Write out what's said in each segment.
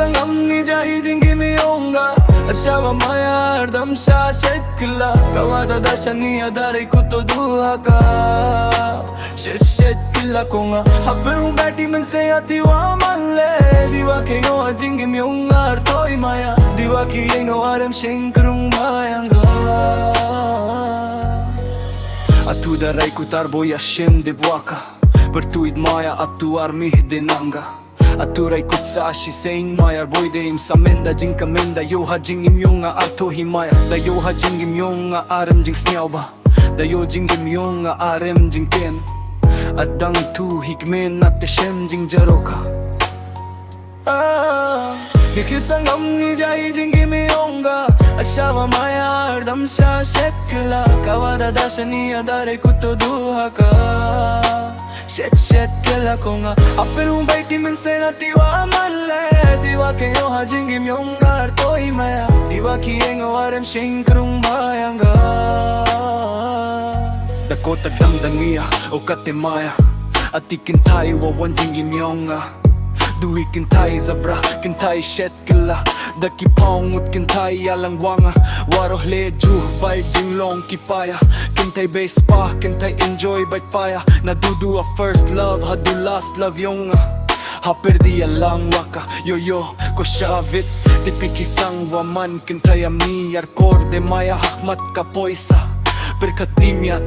sang amni jingim iong Asyama maya ardam sa shekla Kawada da shania dari kuto duha ka Shekla ko nga Hape hung bati man se ati wa man le Diwa ke no jingim iong artoy maya Diwa ki ye no arem shinkrung mayanga Atu daray ku tarbo yashem de buaka Bertuid maya atu armih denanga Aturay kutsa ashi sein mayar Voide im samenda jing kamenda Yoha jingim yonga arto himaya Da yoha jingim yonga arem jing snyauba Da yo jingim yonga arem jing ken Adang tu hikmen at shem jing jaroka Nikisang amni jai jingim yonga Asyama maya ardam sha shekla Kawada dashani adare kuto duha ka Shekla ko nga Apen hung baiti man se na tiwa man le Diwa ke yoha jingim yonga artoy maya Diwa ki yengo arem shinkrung mayanga Dako tagdamdangiya o katemaya Ati kintai wawan jingim yonga Duhi kintai zabra, kintai shetkila Daki paungut kintai alang wanga Waroh leju, bay jinglong kipaya Kintai base pa, kintai enjoy bay paya Nadudu a first love, hadu last love yonga Haperdi alang waka, yo ko shavit Tipiki sang waman, kintai amni Arkorde maya hakmat kapoisa Berkatimiat,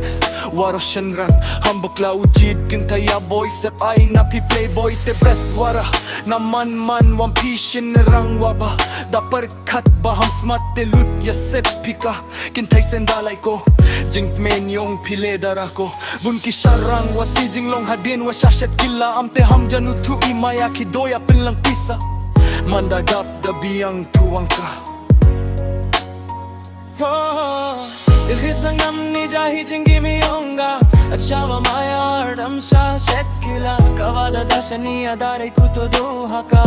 waro shenran Hambak la ujid kintai aboy Sep ay napi playboy te best wara Naman man wampishin rang waba Da perkat baham smat te lut ya sepika Kintai sendalay ko Jink men yung pile darako Bun ki sharang wasi jinglong hadin wa shashet killa Amte ham janu tu imaya ki doya pinlang pisa Mandagap da biyang tuwang ka Ilhisang amni jahi jingim yonga Asyama maya ardam sha shekila Kawada dashani adare kuto duha ka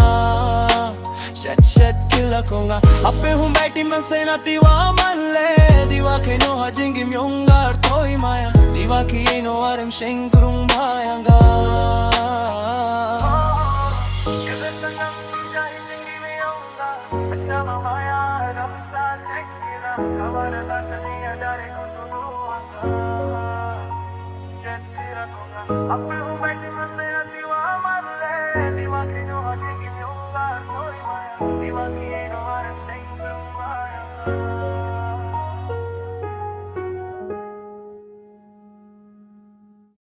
Shekla ko nga Ape hung baiti man se na tiwa man le Diwa ke no ha jingim yonga artoy maya Diwa ki ye no arem shinkrung mayanga Ilhisang amni jahi jingim yonga Asyama maya ardam sha shekila Kawada dashani adare kuto duha ka Shekla ko nga Ape hung baiti